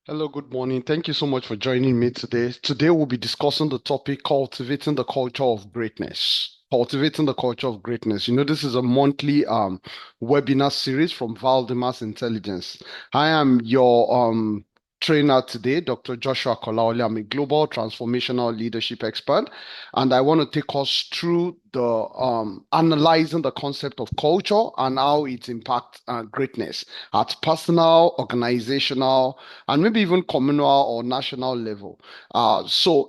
Hello, good morning. Thank you so much for joining me today. Today, we'll be discussing the topic cultivating the culture of greatness. Cultivating the culture of greatness. This is a monthly webinar series from Valdymas Intelligence. I am your trainer today, Dr. Joshua Kolawole. I'm a global transformational leadership expert, and I want to take us through the analyzing the concept of culture and how it impacts greatness at personal, organizational, and maybe even communal or national level. So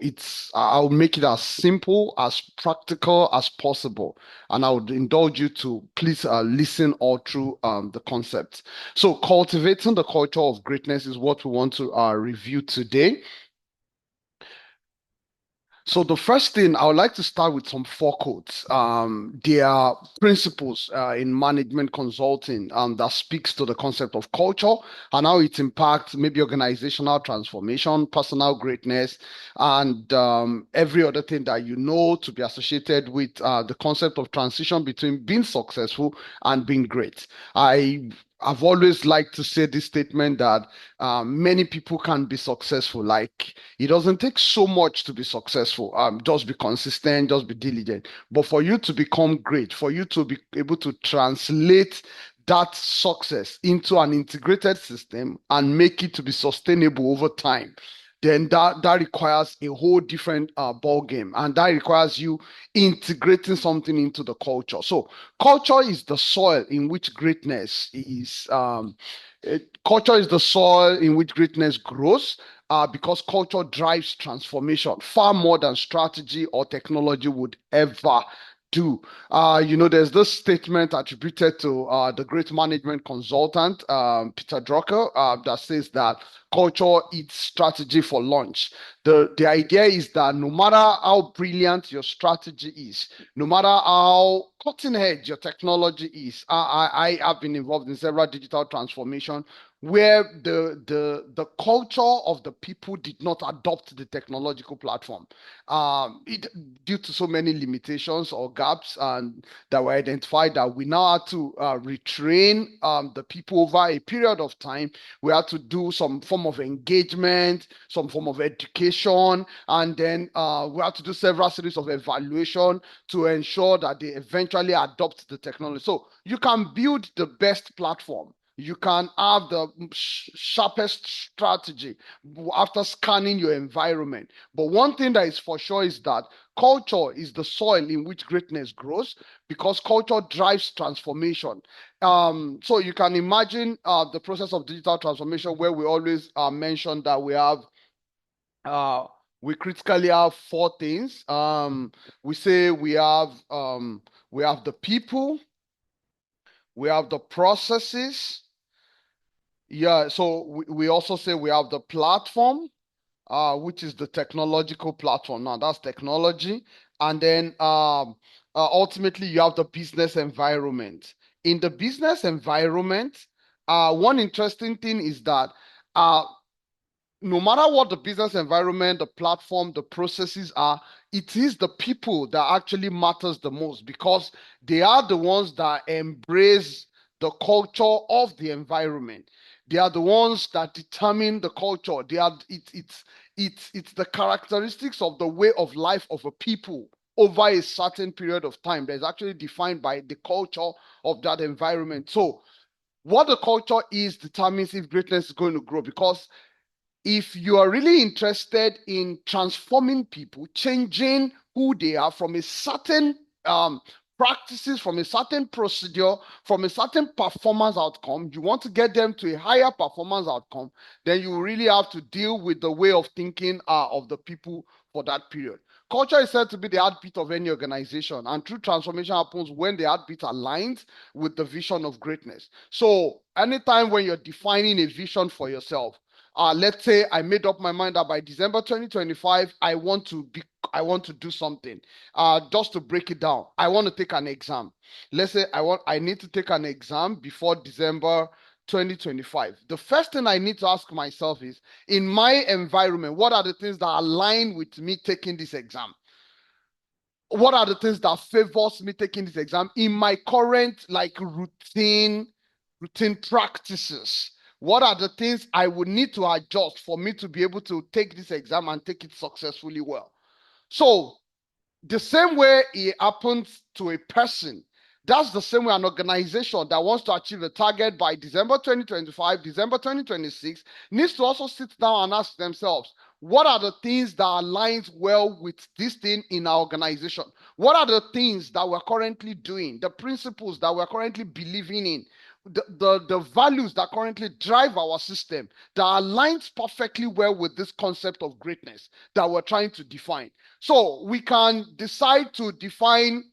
I'll make it as simple, as practical as possible, and I would indulge you to please listen all through the concept. So cultivating the culture of greatness is what we want to review today. So the first thing I would like to start with some four quotes. There are principles in management consulting that speaks to the concept of culture and how it impacts maybe organizational transformation, personal greatness, and every other thing that you know to be associated with the concept of transition between being successful and being great. I've always liked to say this statement that many people can be successful. Like it doesn't take so much to be successful. Just be consistent, just be diligent. But for you to become great, for you to be able to translate that success into an integrated system and make it to be sustainable over time, then that requires a whole different ball game, and that requires you integrating something into the culture. So culture is the soil in which greatness is. Culture is the soil in which greatness grows because culture drives transformation far more than strategy or technology would ever do. There's this statement attributed to the great management consultant, Peter Drucker, that says that culture eats strategy for lunch. The idea is that no matter how brilliant your strategy is, no matter how cutting edge your technology is, I have been involved in several digital transformation where the culture of the people did not adopt the technological platform due to so many limitations or gaps and that were identified, that we now had to retrain the people over a period of time. We had to do some form of engagement, some form of education, and then we had to do several series of evaluation to ensure that they eventually adopt the technology. So you can build the best platform, you can have the sharpest strategy after scanning your environment. But one thing that is for sure is that culture is the soil in which greatness grows because culture drives transformation. So you can imagine the process of digital transformation where we always mention that uh, we critically have four things. We say we have the people, we have the processes. Yeah, so we also say we have the platform, which is the technological platform. Now that's technology. And then ultimately you have the business environment. In the business environment, one interesting thing is that uh, no matter what the business environment, the platform, the processes are, it is the people that actually matters the most because they are the ones that embrace the culture of the environment. They are the ones that determine the culture. It's the characteristics of the way of life of a people over a certain period of time that is actually defined by the culture of that environment. So what the culture is determines if greatness is going to grow, because if you are really interested in transforming people, changing who they are from a certain practices, from a certain procedure, from a certain performance outcome, you want to get them to a higher performance outcome, then you really have to deal with the way of thinking of the people for that period. Culture is said to be the heartbeat of any organization, and true transformation happens when the heartbeat aligns with the vision of greatness. So, anytime when you're defining a vision for yourself, let's say I made up my mind that by December 2025, I want to do something. Just to break it down, I want to take an exam. Let's say I need to take an exam before December 2025. The first thing I need to ask myself is, in my environment, what are the things that align with me taking this exam? What are the things that favors me taking this exam in my current like routine practices? What are the things I would need to adjust for me to be able to take this exam and take it successfully well? So the same way it happens to a person, that's the same way an organization that wants to achieve a target by December 2025, December 2026 needs to also sit down and ask themselves, what are the things that aligns well with this thing in our organization? What are the things that we're currently doing, the principles that we're currently believing in, the values that currently drive our system that aligns perfectly well with this concept of greatness that we're trying to define? So we can decide to define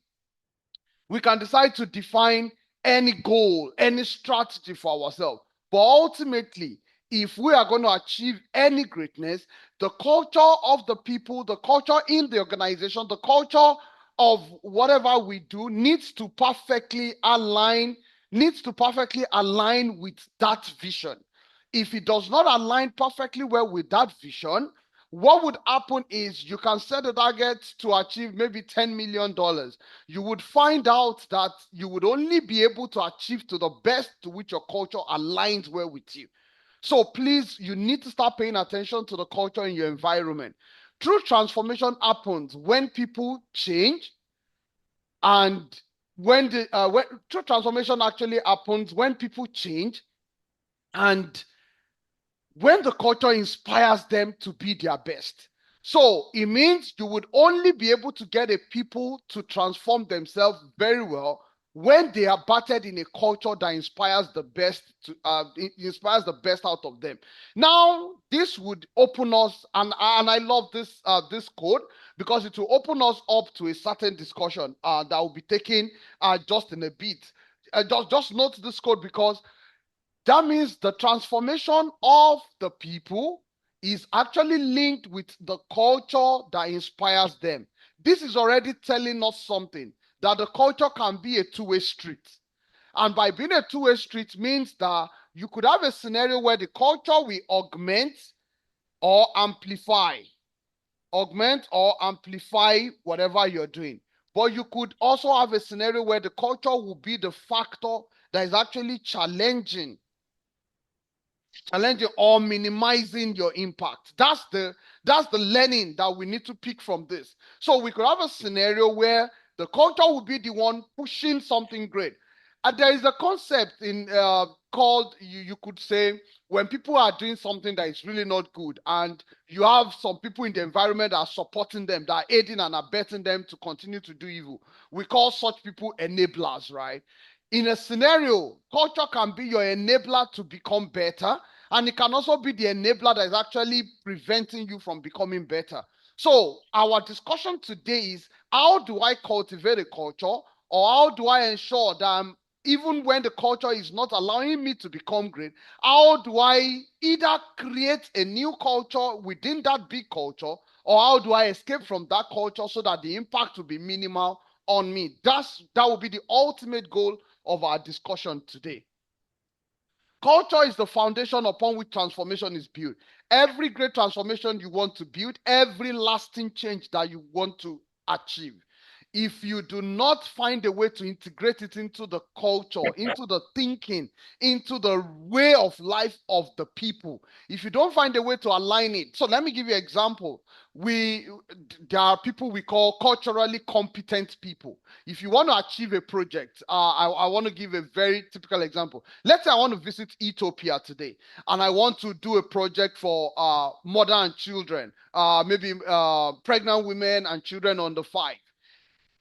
any goal, any strategy for ourselves. But ultimately, if we are going to achieve any greatness, the culture of the people, the culture in the organization, the culture of whatever we do needs to perfectly align with that vision. If it does not align perfectly well with that vision, what would happen is you can set a target to achieve maybe $10 million. You would find out that you would only be able to achieve to the best to which your culture aligns well with you. So please, you need to start paying attention to the culture in your environment. True transformation happens when people change, and when true transformation actually happens when people change, and when the culture inspires them to be their best. So it means you would only be able to get a people to transform themselves very well when they are battered in a culture that inspires the best out of them. Now, this would open us, and I love this code, because it will open us up to a certain discussion that will be taken just in a bit. Just note this code, because that means the transformation of the people is actually linked with the culture that inspires them. This is already telling us something, that the culture can be a two-way street. And by being a two-way street means that you could have a scenario where the culture will augment or amplify whatever you're doing. But you could also have a scenario where the culture will be the factor that is actually challenging or minimizing your impact. That's the learning that we need to pick from this. So we could have a scenario where the culture will be the one pushing something great. And there is a concept in called, you could say, when people are doing something that is really not good, and you have some people in the environment that are supporting them, that are aiding and abetting them to continue to do evil. We call such people enablers, right? In a scenario, culture can be your enabler to become better, and it can also be the enabler that is actually preventing you from becoming better. So our discussion today is, how do I cultivate a culture, or how do I ensure that even when the culture is not allowing me to become great, how do I either create a new culture within that big culture, or how do I escape from that culture so that the impact will be minimal on me? That will be the ultimate goal of our discussion today. Culture is the foundation upon which transformation is built. Every great transformation you want to build, every lasting change that you want to achieve, if you do not find a way to integrate it into the culture, into the thinking, into the way of life of the people, if you don't find a way to align it. So let me give you an example. There are people we call culturally competent people. If you want to achieve a project, I want to give a very typical example. Let's say I want to visit Ethiopia today, and I want to do a project for mother and children, maybe pregnant women and children under 5.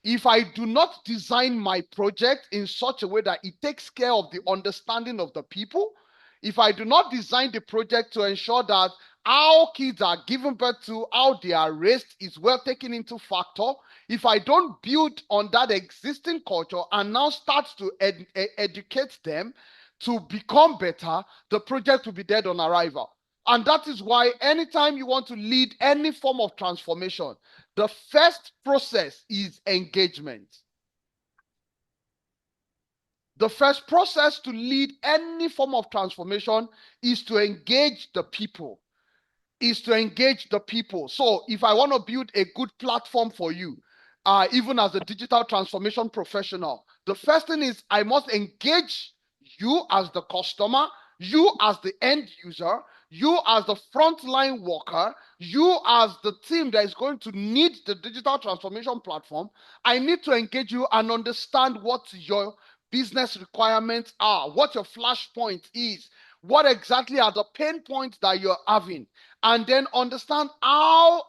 If I do not design my project in such a way that it takes care of the understanding of the people, if I do not design the project to ensure that how kids are given birth to, how they are raised is well taken into factor, if I don't build on that existing culture and now start to educate them to become better, the project will be dead on arrival. And that is why anytime you want to lead any form of transformation, the first process is engagement. The first process to lead any form of transformation is to engage the people. So if I want to build a good platform for you, even as a digital transformation professional, the first thing is I must engage you as the customer, you as the end user, you as the frontline worker, you as the team that is going to need the digital transformation platform, I need to engage you and understand what your business requirements are, what your flashpoint is, what exactly are the pain points that you're having, and then understand how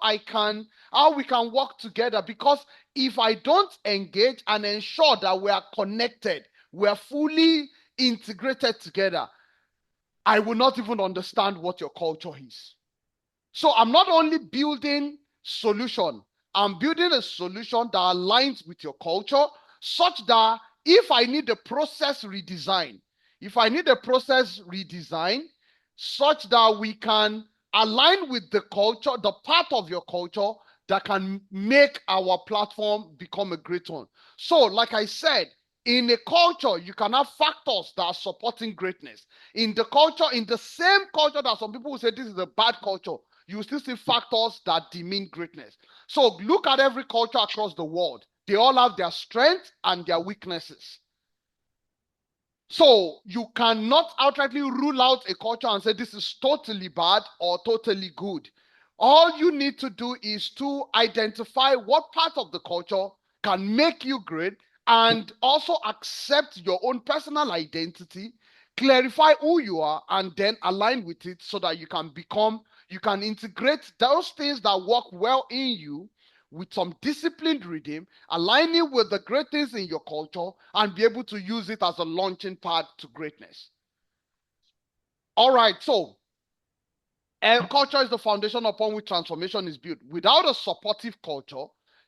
we can work together. Because if I don't engage and ensure that we are connected, we are fully integrated together, I will not even understand what your culture is. So I'm not only building solution, I'm building a solution that aligns with your culture, such that if I need a process redesign, such that we can align with the culture, the part of your culture that can make our platform become a great one. So, like I said, in a culture, you can have factors that are supporting greatness. In the same culture that some people will say this is a bad culture, you still see factors that demean greatness. So look at every culture across the world. They all have their strengths and their weaknesses. So you cannot outrightly rule out a culture and say this is totally bad or totally good. All you need to do is to identify what part of the culture can make you great, and also accept your own personal identity, clarify who you are, and then align with it so that you can integrate those things that work well in you with some disciplined rhythm, aligning with the great things in your culture, and be able to use it as a launching pad to greatness. All right, so culture is the foundation upon which transformation is built. Without a supportive culture,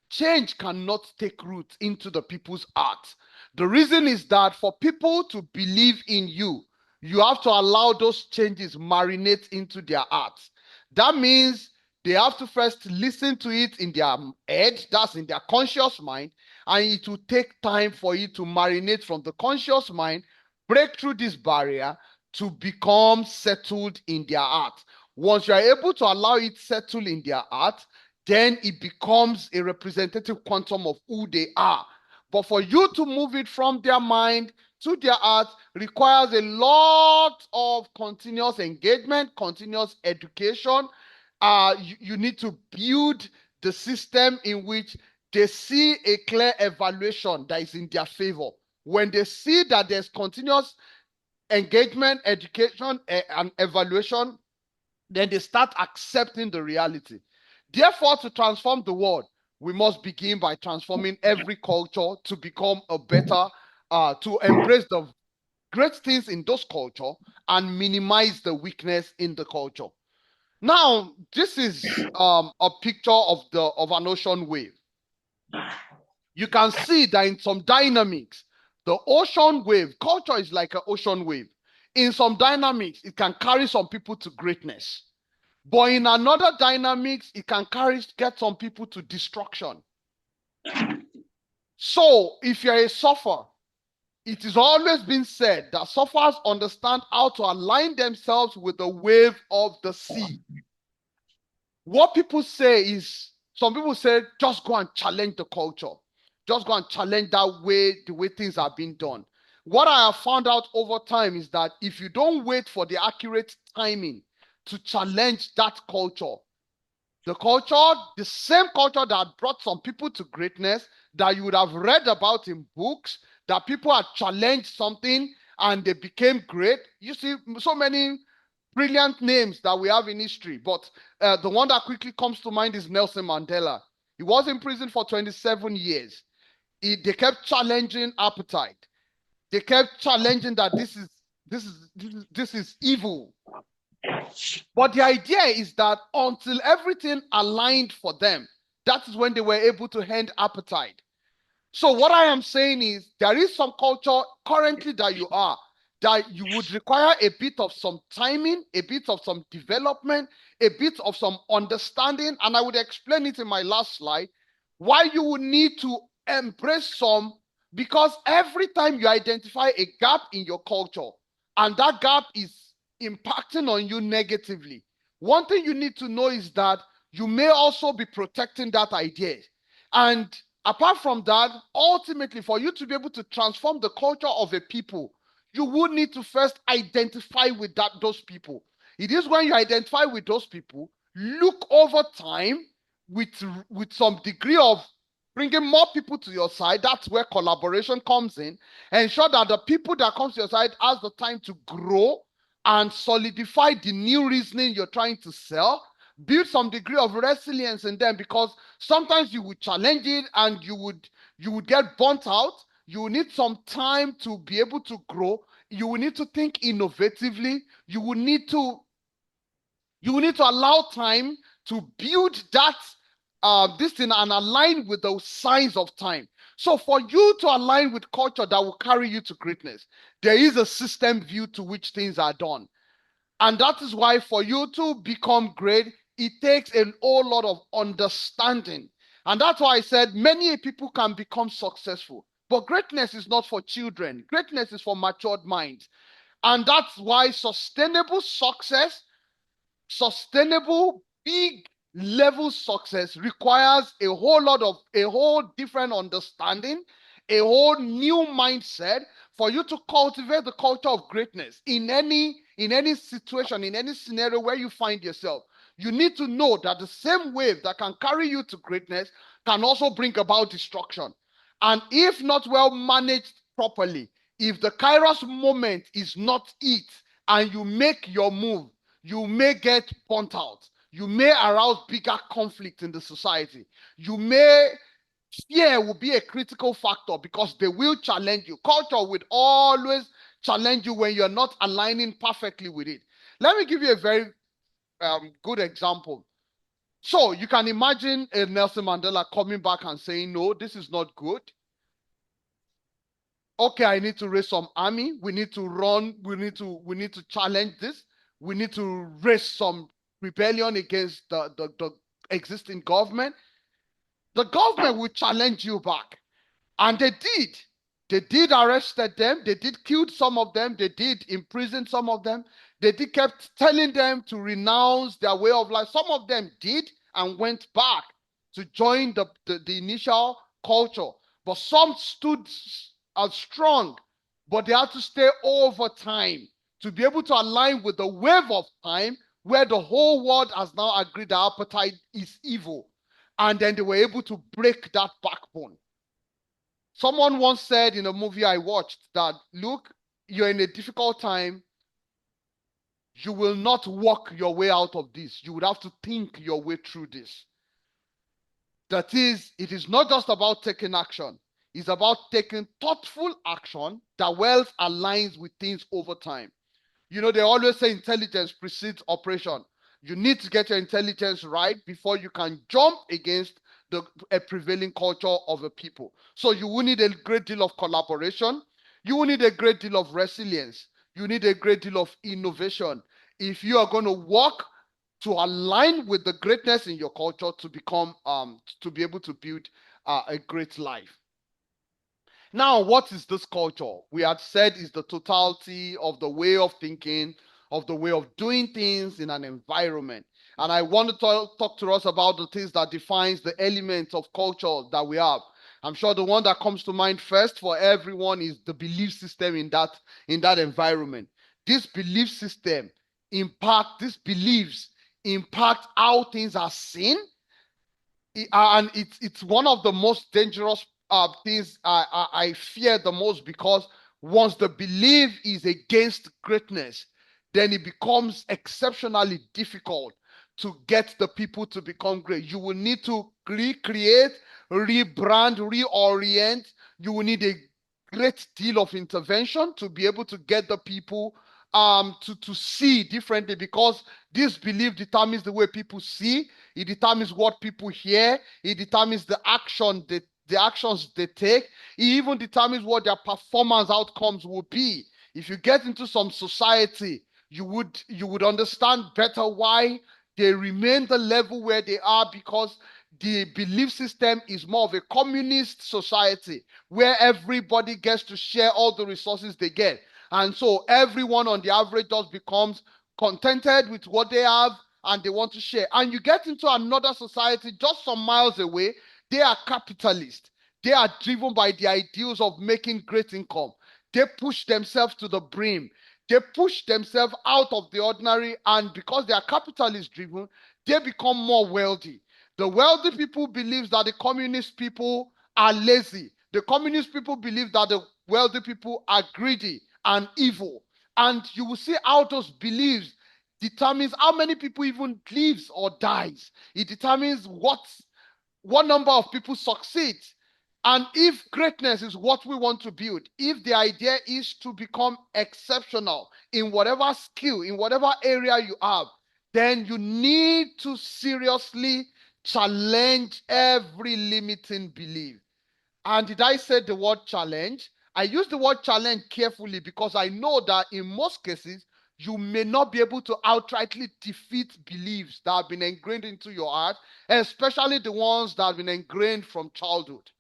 change cannot take root into the people's hearts. The reason is that for people to believe in you, you have to allow those changes marinate into their hearts. That means they have to first listen to it in their head, that's in their conscious mind, and it will take time for it to marinate from the conscious mind, break through this barrier to become settled in their heart. Once you are able to allow it settle in their heart, then it becomes a representative quantum of who they are. But for you to move it from their mind to their heart requires a lot of continuous engagement, continuous education. You need to build the system in which they see a clear evaluation that is in their favor. When they see that there's continuous engagement, education, and evaluation, then they start accepting the reality. Therefore, to transform the world, we must begin by transforming every culture to become a better, to embrace the great things in those culture and minimize the weakness in the culture. Now, this is a picture of an ocean wave. You can see that in some dynamics, the ocean wave, culture is like an ocean wave. In some dynamics, it can carry some people to greatness. But in another dynamics, it can get some people to destruction. So if you're a surfer, it is always been said that surfers understand how to align themselves with the wave of the sea. What people say is, some people say, just go and challenge the culture. Just go and challenge the way things are being done. What I have found out over time is that if you don't wait for the accurate timing to challenge that culture, the same culture that brought some people to greatness, that you would have read about in books, that people had challenged something and they became great. You see so many brilliant names that we have in history, but the one that quickly comes to mind is Nelson Mandela. He was in prison for 27 years. They kept challenging appetite. They kept challenging that this is evil. But the idea is that until everything aligned for them, that is when they were able to end appetite. So what I am saying is there is some culture currently that you would require a bit of some timing, a bit of some development, a bit of some understanding, and I would explain it in my last slide, why you would need to embrace some, because every time you identify a gap in your culture and that gap is impacting on you negatively, one thing you need to know is that you may also be protecting that idea. And apart from that, ultimately, for you to be able to transform the culture of a people, you would need to first identify with those people. It is when you identify with those people, look over time with some degree of bringing more people to your side. That's where collaboration comes in. Ensure that the people that comes to your side has the time to grow and solidify the new reasoning you're trying to sell. Build some degree of resilience in them, because sometimes you would challenge it and you would get burnt out. You will need some time to be able to grow. You will need to think innovatively. You will need to allow time to build that this thing and align with the signs of time. So for you to align with culture that will carry you to greatness, there is a system view to which things are done. And that is why for you to become great, it takes a whole lot of understanding. And that's why I said many people can become successful. But greatness is not for children. Greatness is for matured minds. And that's why sustainable big level success requires a whole different understanding, a whole new mindset for you to cultivate the culture of greatness in any situation, in any scenario where you find yourself. You need to know that the same wave that can carry you to greatness can also bring about destruction. And if not well managed properly, if the kairos moment is not it and you make your move, you may get burnt out. You may arouse bigger conflict in the society. Fear will be a critical factor because they will challenge you. Culture will always challenge you when you're not aligning perfectly with it. Let me give you a very good example. So you can imagine a Nelson Mandela coming back and saying, no, this is not good. Okay, I need to raise some army. We need to run. We need to challenge this. We need to raise some rebellion against the existing government. The government will challenge you back. And they did. They did arrested them. They did kill some of them. They did imprison some of them. They did kept telling them to renounce their way of life. Some of them did and went back to join the initial culture. But some stood as strong, but they had to stay over time to be able to align with the wave of time where the whole world has now agreed that apartheid is evil. And then they were able to break that backbone. Someone once said in a movie I watched that, look, you're in a difficult time. You will not walk your way out of this. You would have to think your way through this. That is, it is not just about taking action. It's about taking thoughtful action that well aligns with things over time. They always say intelligence precedes operation. You need to get your intelligence right before you can jump against a prevailing culture of a people. So you will need a great deal of collaboration. You will need a great deal of resilience. You need a great deal of innovation. If you are going to work to align with the greatness in your culture to be able to build a great life. Now, what is this culture? We had said is the totality of the way of thinking, of the way of doing things in an environment. And I want to talk to us about the things that defines the elements of culture that we have. I'm sure the one that comes to mind first for everyone is the belief system in that environment. This belief system these beliefs impact how things are seen, and it's one of the most dangerous things I fear the most, because once the belief is against greatness, then it becomes exceptionally difficult to get the people to become great. You will need to recreate, rebrand, reorient. You will need a great deal of intervention to be able to get the people to see differently, because this belief determines the way people see. It determines what people hear. It determines the actions they take. It even determines what their performance outcomes will be. If you get into some society, you would understand better why they remain the level where they are, because the belief system is more of a communist society where everybody gets to share all the resources they get. And so everyone on the average just becomes contented with what they have and they want to share. And you get into another society just some miles away, they are capitalist. They are driven by the ideals of making great income. They push themselves to the brim. They push themselves out of the ordinary, and because they are capitalist driven, they become more wealthy. The wealthy people believe that the communist people are lazy. The communist people believe that the wealthy people are greedy and evil. And you will see how those beliefs determines how many people even lives or dies. It determines what number of people succeed. And if greatness is what we want to build, if the idea is to become exceptional in whatever skill, in whatever area you have, then you need to seriously challenge every limiting belief. And did I say the word challenge? I use the word challenge carefully because I know that in most cases, you may not be able to outrightly defeat beliefs that have been ingrained into your heart, especially the ones that have been ingrained from childhood.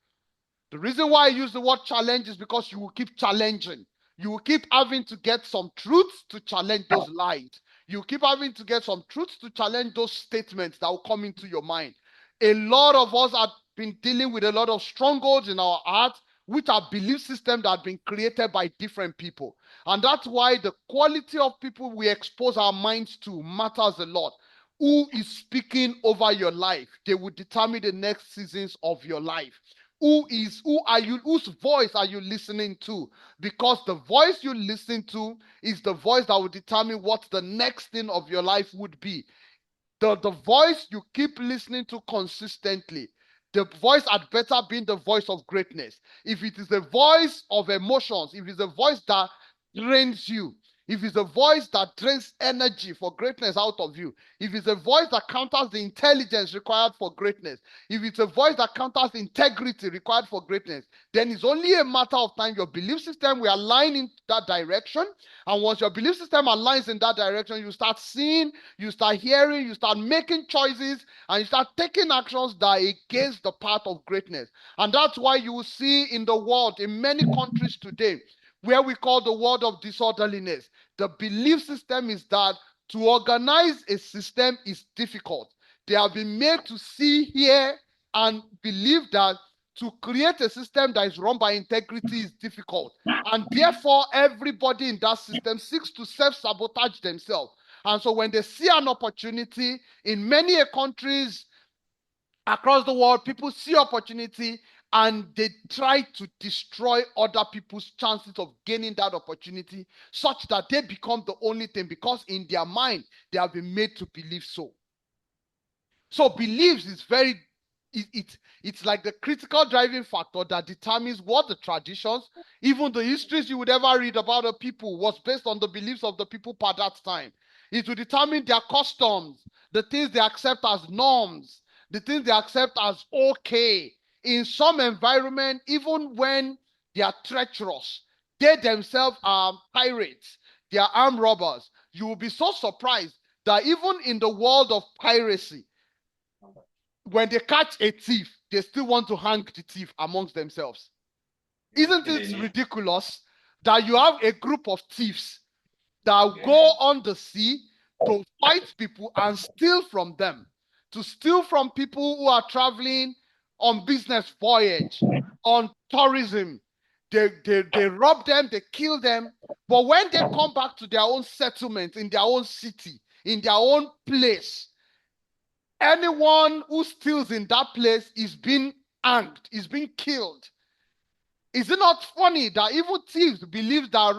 The reason why I use the word challenge is because you will keep challenging. You will keep having to get some truths to challenge those lies. You keep having to get some truths to challenge those statements that will come into your mind. A lot of us have been dealing with a lot of strongholds in our heart, which are belief systems that have been created by different people. And that's why the quality of people we expose our minds to matters a lot. Who is speaking over your life? They will determine the next seasons of your life. Who are you, whose voice are you listening to? Because the voice you listen to is the voice that will determine what the next thing of your life would be. The voice you keep listening to consistently, the voice had better be the voice of greatness. If it is the voice of emotions, if it's a voice that drains you, if it's a voice that drains energy for greatness out of you, if it's a voice that counters the intelligence required for greatness, if it's a voice that counters integrity required for greatness, then it's only a matter of time your belief system will align in that direction. And once your belief system aligns in that direction, you start seeing, you start hearing, you start making choices, and you start taking actions that are against the path of greatness. And that's why you will see in the world, in many countries today, where we call the world of disorderliness, the belief system is that to organize a system is difficult. They have been made to see, hear, and believe that to create a system that is run by integrity is difficult. And therefore, everybody in that system seeks to self-sabotage themselves. And so when they see an opportunity in many countries across the world, people see opportunity and they try to destroy other people's chances of gaining that opportunity such that they become the only thing because in their mind they have been made to believe so. So beliefs is very it's like the critical driving factor that determines what the traditions, even the histories you would ever read about the people was based on the beliefs of the people per that time. It will determine their customs, the things they accept as norms, the things they accept as okay. In some environment, even when they are treacherous, they themselves are pirates, they are armed robbers. You will be so surprised that even in the world of piracy, when they catch a thief, they still want to hang the thief amongst themselves. Isn't it ridiculous that you have a group of thieves that go on the sea to fight people and steal from them, to steal from people who are traveling on business voyage, on tourism? They rob them, they kill them, but when they come back to their own settlement, in their own city, in their own place, anyone who steals in that place is being hanged, is being killed. Is it not funny that evil thieves believe that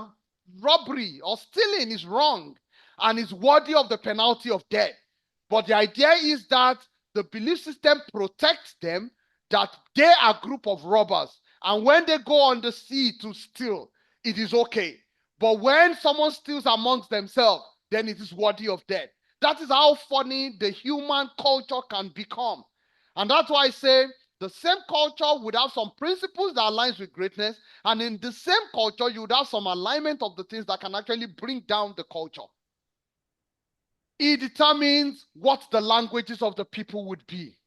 robbery or stealing is wrong and is worthy of the penalty of death? But the idea is that the belief system protects them, that they are a group of robbers. And when they go on the sea to steal, it is okay. But when someone steals amongst themselves, then it is worthy of death. That is how funny the human culture can become. And that's why I say the same culture would have some principles that aligns with greatness, and in the same culture, you would have some alignment of the things that can actually bring down the culture. It determines what the languages of the people would be.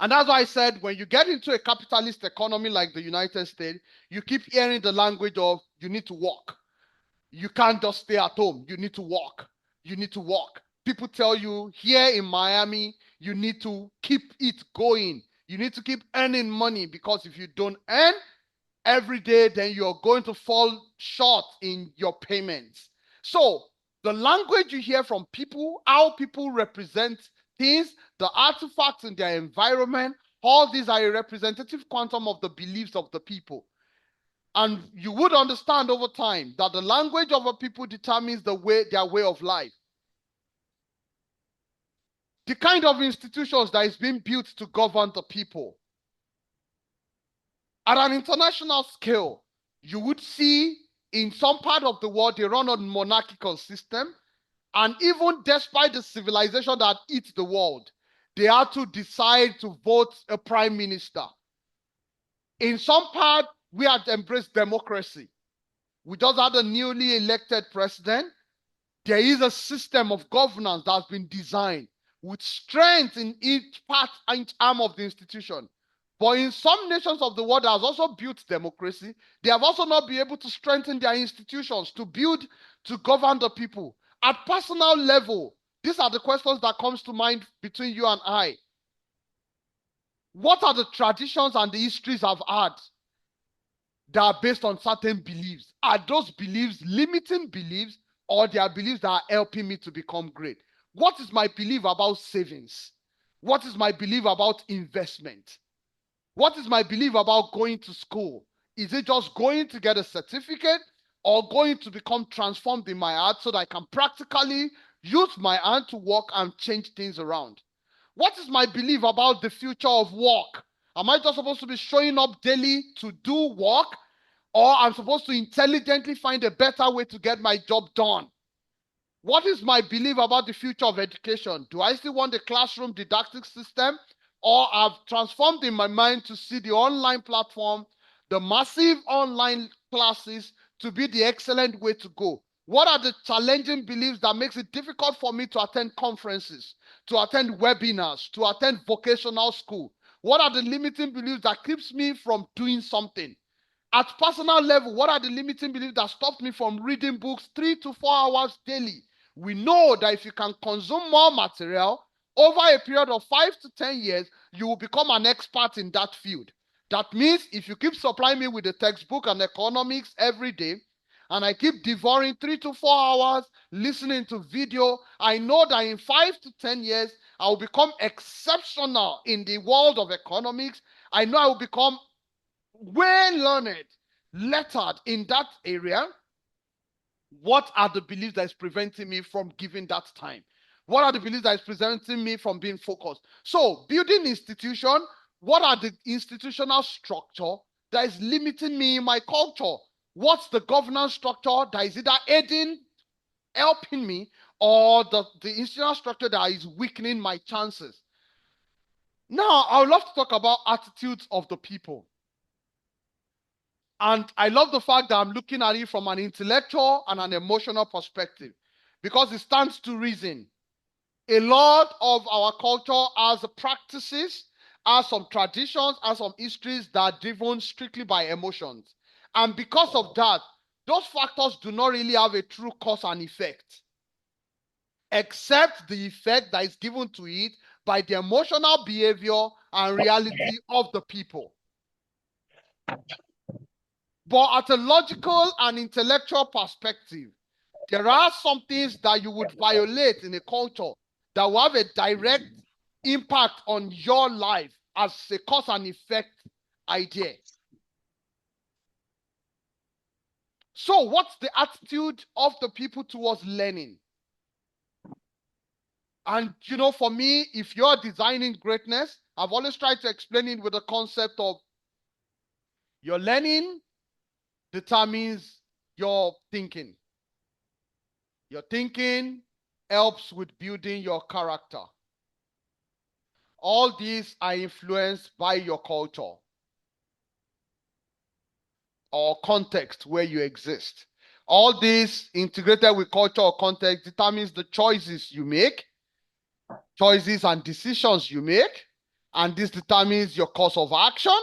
And that's why I said when you get into a capitalist economy like the United States, you keep hearing the language of you need to work. You can't just stay at home. You need to work. You need to work. People tell you here in Miami, you need to keep it going. You need to keep earning money because if you don't earn, every day, then you're going to fall short in your payments. So the language you hear from people, how people represent things, the artifacts in their environment, all these are a representative quantum of the beliefs of the people. And you would understand over time that the language of a people determines their way of life. The kind of institutions that is being built to govern the people. At an international scale, you would see in some part of the world they run on monarchical system, and even despite the civilization that eats the world, they had to decide to vote a prime minister. In some part, we had embraced democracy. We just had a newly elected president. There is a system of governance that's been designed with strength in each part and arm of the institution. But in some nations of the world that has also built democracy, they have also not been able to strengthen their institutions to build, to govern the people. At personal level, these are the questions that comes to mind between you and I. What are the traditions and the histories I've had that are based on certain beliefs? Are those beliefs limiting beliefs, or they are beliefs that are helping me to become great? What is my belief about savings? What is my belief about investment? What is my belief about going to school? Is it just going to get a certificate, or going to become transformed in my heart so that I can practically use my hand to work and change things around? What is my belief about the future of work? Am I just supposed to be showing up daily to do work, or I'm supposed to intelligently find a better way to get my job done? What is my belief about the future of education? Do I still want the classroom didactic system, or I've transformed in my mind to see the online platform, the massive online classes to be the excellent way to go? What are the challenging beliefs that makes it difficult for me to attend conferences, to attend webinars, to attend vocational school? What are the limiting beliefs that keeps me from doing something? At personal level, what are the limiting beliefs that stopped me from reading books 3 to 4 hours daily? We know that if you can consume more material over a period of 5 to 10 years, you will become an expert in that field. That means if you keep supplying me with the textbook and economics every day, and I keep devouring 3 to 4 hours listening to video, I know that in 5 to 10 years, I will become exceptional in the world of economics. I know I will become well learned, lettered in that area. What are the beliefs that is preventing me from giving that time? What are the beliefs that is preventing me from being focused? So, building institution, what are the institutional structure that is limiting me in my culture? What's the governance structure that is either aiding, helping me, or the institutional structure that is weakening my chances? Now, I would love to talk about attitudes of the people. And I love the fact that I'm looking at it from an intellectual and an emotional perspective, because it stands to reason. A lot of our culture has practices, has some traditions, has some histories that are driven strictly by emotions. And because of that, those factors do not really have a true cause and effect, except the effect that is given to it by the emotional behavior and reality of the people. But at a logical and intellectual perspective, there are some things that you would violate in a culture that will have a direct impact on your life as a cause and effect idea. So, what's the attitude of the people towards learning? And for me, if you're designing greatness, I've always tried to explain it with the concept of your learning determines your thinking. Your thinking helps with building your character. All these are influenced by your culture or context where you exist. All this integrated with culture or context determines the choices you make, choices and decisions you make, and this determines your course of action,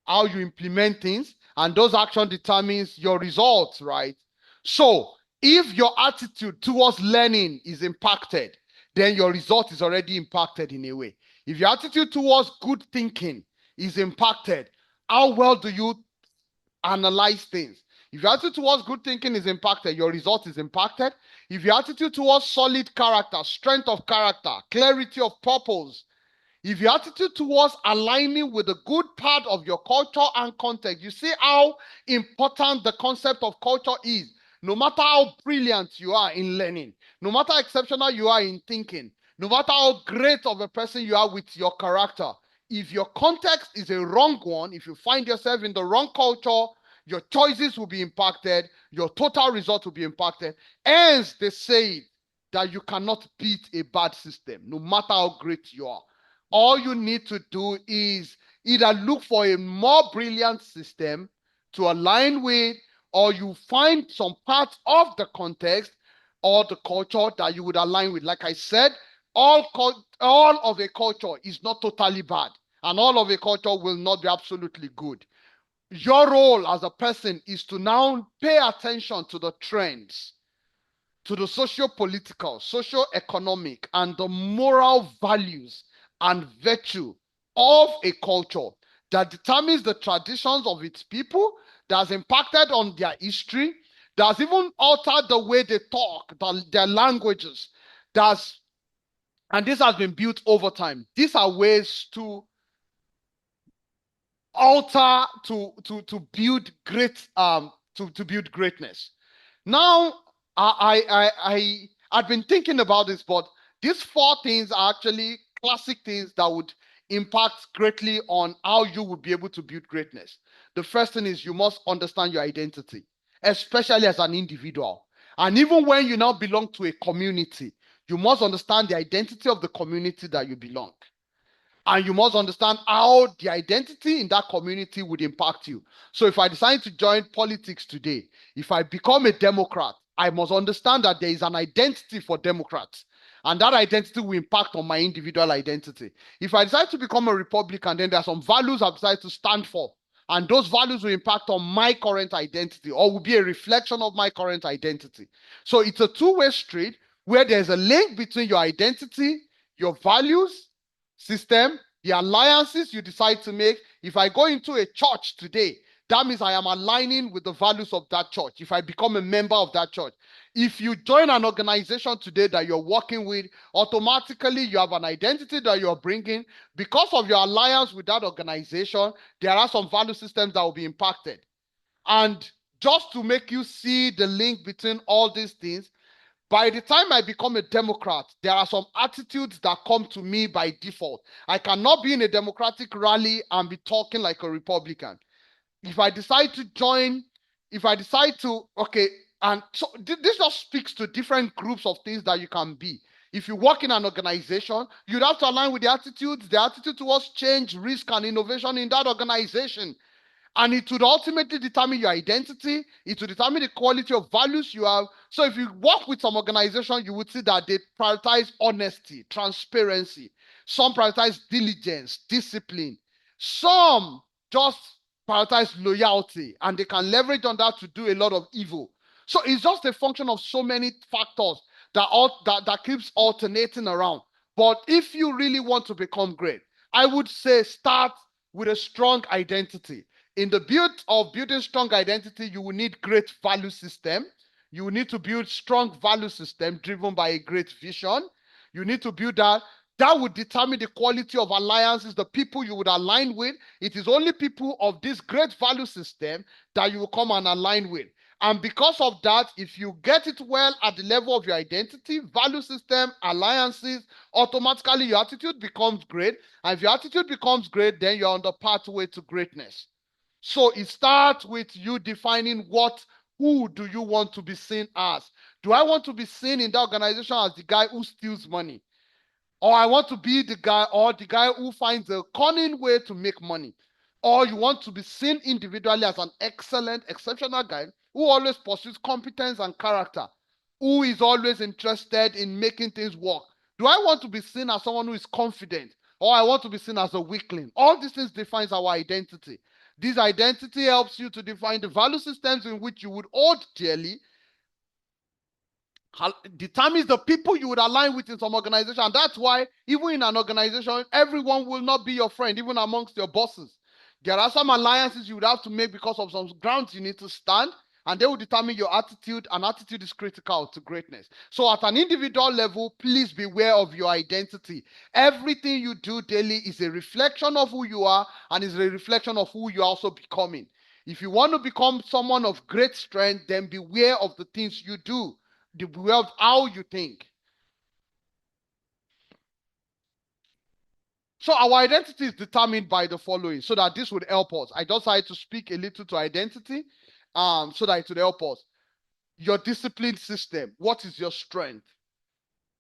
how you implement things, and those actions determines your results, right? So if your attitude towards learning is impacted, then your result is already impacted in a way. If your attitude towards good thinking is impacted, how well do you analyze things? If your attitude towards good thinking is impacted, your result is impacted. If your attitude towards solid character, strength of character, clarity of purpose, if your attitude towards aligning with the good part of your culture and context, you see how important the concept of culture is. No matter how brilliant you are in learning, no matter how exceptional you are in thinking, no matter how great of a person you are with your character, if your context is a wrong one, if you find yourself in the wrong culture, your choices will be impacted, your total result will be impacted. Hence, they say that you cannot beat a bad system, no matter how great you are. All you need to do is either look for a more brilliant system to align with, or you find some parts of the context or the culture that you would align with. Like I said, all of a culture is not totally bad, and all of a culture will not be absolutely good. Your role as a person is to now pay attention to the trends, to the socio-political, socio-economic, and the moral values and virtue of a culture that determines the traditions of its people, that has impacted on their history, that has even altered the way they talk, their languages, that's and this has been built over time. These are ways to alter, to build build greatness. Now, I've been thinking about this, but these four things are actually classic things that would impact greatly on how you would be able to build greatness. The first thing is you must understand your identity, especially as an individual. And even when you now belong to a community, you must understand the identity of the community that you belong. And you must understand how the identity in that community would impact you. So if I decide to join politics today, if I become a Democrat, I must understand that there is an identity for Democrats. And that identity will impact on my individual identity. If I decide to become a Republican, then there are some values I've decided to stand for. And those values will impact on my current identity, or will be a reflection of my current identity. So it's a two-way street where there's a link between your identity, your values, system, the alliances you decide to make. If I go into a church today, that means I am aligning with the values of that church. If I become a member of that church, if you join an organization today that you're working with, automatically you have an identity that you're bringing. Because of your alliance with that organization, there are some value systems that will be impacted. And just to make you see the link between all these things, by the time I become a Democrat, there are some attitudes that come to me by default. I cannot be in a Democratic rally and be talking like a Republican. If I decide to join, if I decide to, okay, and so this just speaks to different groups of things that you can be. If you work in an organization, you'd have to align with the attitude towards change, risk, and innovation in that organization. And it would ultimately determine your identity. It would determine the quality of values you have. So if you work with some organization, you would see that they prioritize honesty, transparency. Some prioritize diligence, discipline. Some just prioritize loyalty, and they can leverage on that to do a lot of evil. So it's just a function of so many factors that keeps alternating around. But if you really want to become great, I would say start with a strong identity. In the build of building strong identity, you will need great value system. You will need to build strong value system driven by a great vision. You need to build that. That would determine the quality of alliances, the people you would align with. It is only people of this great value system that you will come and align with. And because of that, if you get it well at the level of your identity, value system, alliances, automatically your attitude becomes great. And if your attitude becomes great, then you're on the pathway to greatness. So it starts with you defining who do you want to be seen as? Do I want to be seen in the organization as the guy who steals money? Or I want to be the guy who finds a cunning way to make money? Or you want to be seen individually as an excellent, exceptional guy who always pursues competence and character, who is always interested in making things work? Do I want to be seen as someone who is confident? Or I want to be seen as a weakling? All these things defines our identity. This identity helps you to define the value systems in which you would hold dearly, determines the people you would align with in some organization. And that's why even in an organization, everyone will not be your friend, even amongst your bosses. There are some alliances you would have to make because of some grounds you need to stand, and they will determine your attitude, and attitude is critical to greatness. So at an individual level, please beware of your identity. Everything you do daily is a reflection of who you are, and is a reflection of who you're also becoming. If you want to become someone of great strength, then beware of the things you do. Beware of how you think. So our identity is determined by the following, so that this would help us. I just had to speak a little to identity, so that it would help us. Your discipline system. What is your strength?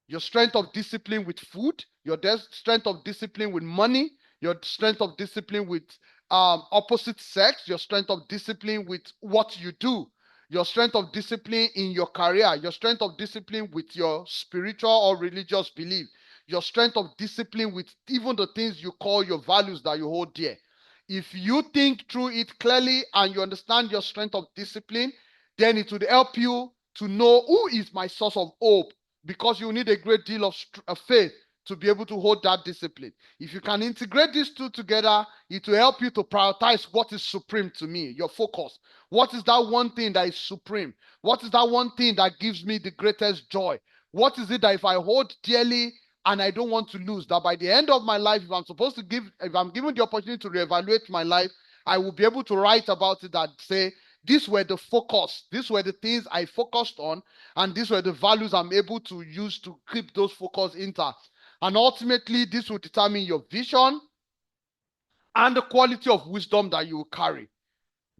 Your strength of discipline with food, your strength of discipline with money, your strength of discipline with opposite sex, your strength of discipline with what you do, your strength of discipline in your career, your strength of discipline with your spiritual or religious belief, your strength of discipline with even the things you call your values that you hold dear. If you think through it clearly and you understand your strength of discipline, then it would help you to know who is my source of hope, because you need a great deal of faith to be able to hold that discipline. If you can integrate these two together, it will help you to prioritize what is supreme to me, your focus. What is that one thing that is supreme? What is that one thing that gives me the greatest joy? What is it that if I hold dearly and I don't want to lose, that by the end of my life, if I'm given the opportunity to reevaluate my life, I will be able to write about it and say, these were the focus, these were the things I focused on, and these were the values I'm able to use to keep those focus intact. And ultimately, this will determine your vision and the quality of wisdom that you will carry.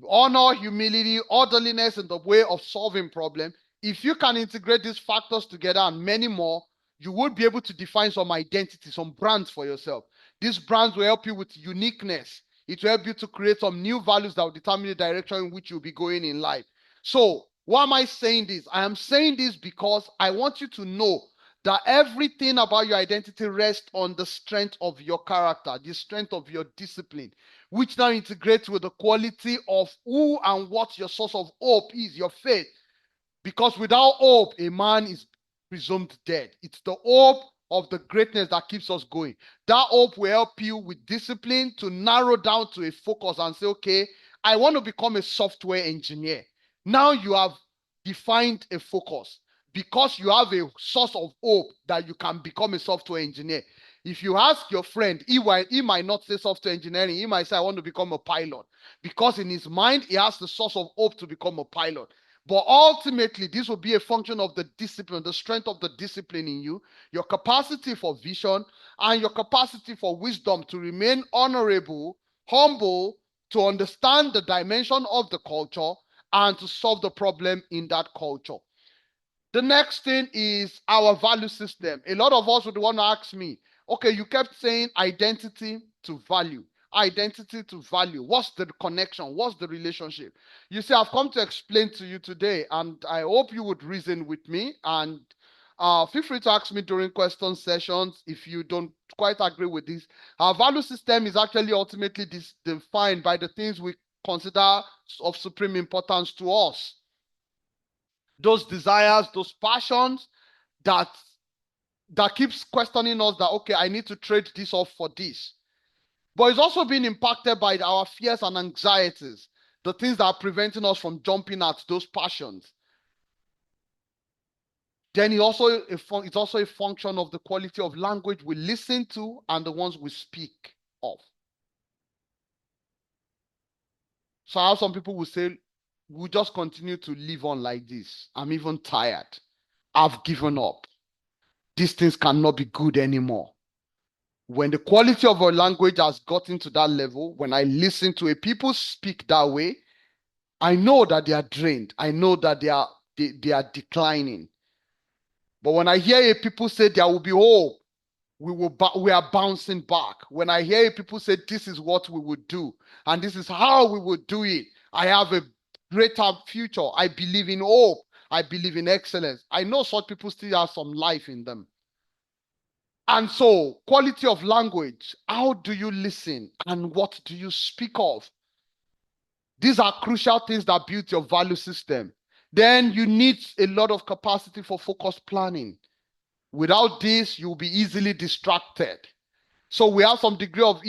Honor, humility, orderliness in the way of solving problems. If you can integrate these factors together and many more, you will be able to define some identity, some brands for yourself. These brands will help you with uniqueness. It will help you to create some new values that will determine the direction in which you'll be going in life. So, why am I saying this? I am saying this because I want you to know that everything about your identity rests on the strength of your character, the strength of your discipline, which now integrates with the quality of who and what your source of hope is, your faith. Because without hope, a man is presumed dead. It's the hope of the greatness that keeps us going. That hope will help you with discipline to narrow down to a focus and say, okay, I want to become a software engineer. Now you have defined a focus because you have a source of hope that you can become a software engineer. If you ask your friend, he might not say software engineering. He might say, I want to become a pilot. Because in his mind, he has the source of hope to become a pilot. But ultimately, this will be a function of the discipline, the strength of the discipline in you, your capacity for vision, and your capacity for wisdom to remain honorable, humble, to understand the dimension of the culture, and to solve the problem in that culture. The next thing is our value system. A lot of us would want to ask me, okay, you kept saying identity to value. Identity to value. What's the connection? What's the relationship? You see, I've come to explain to you today, and I hope you would reason with me. And feel free to ask me during question sessions if you don't quite agree with this. Our value system is actually ultimately defined by the things we consider of supreme importance to us. Those desires, those passions that keeps questioning us that, okay, I need to trade this off for this. But it's also being impacted by our fears and anxieties, the things that are preventing us from jumping at those passions. Then it's also a function of the quality of language we listen to and the ones we speak of. So how some people will say, we just continue to live on like this. I'm even tired. I've given up. These things cannot be good anymore. When the quality of our language has gotten to that level, when I listen to a people speak that way, I know that they are drained. I know that they are declining. But when I hear a people say there will be hope, we are bouncing back. When I hear people say this is what we would do and this is how we would do it, I have a greater future. I believe in hope. I believe in excellence. I know such people still have some life in them. And so, quality of language, how do you listen and what do you speak of? These are crucial things that build your value system. Then you need a lot of capacity for focused planning. Without this, you'll be easily distracted. So we have some degree of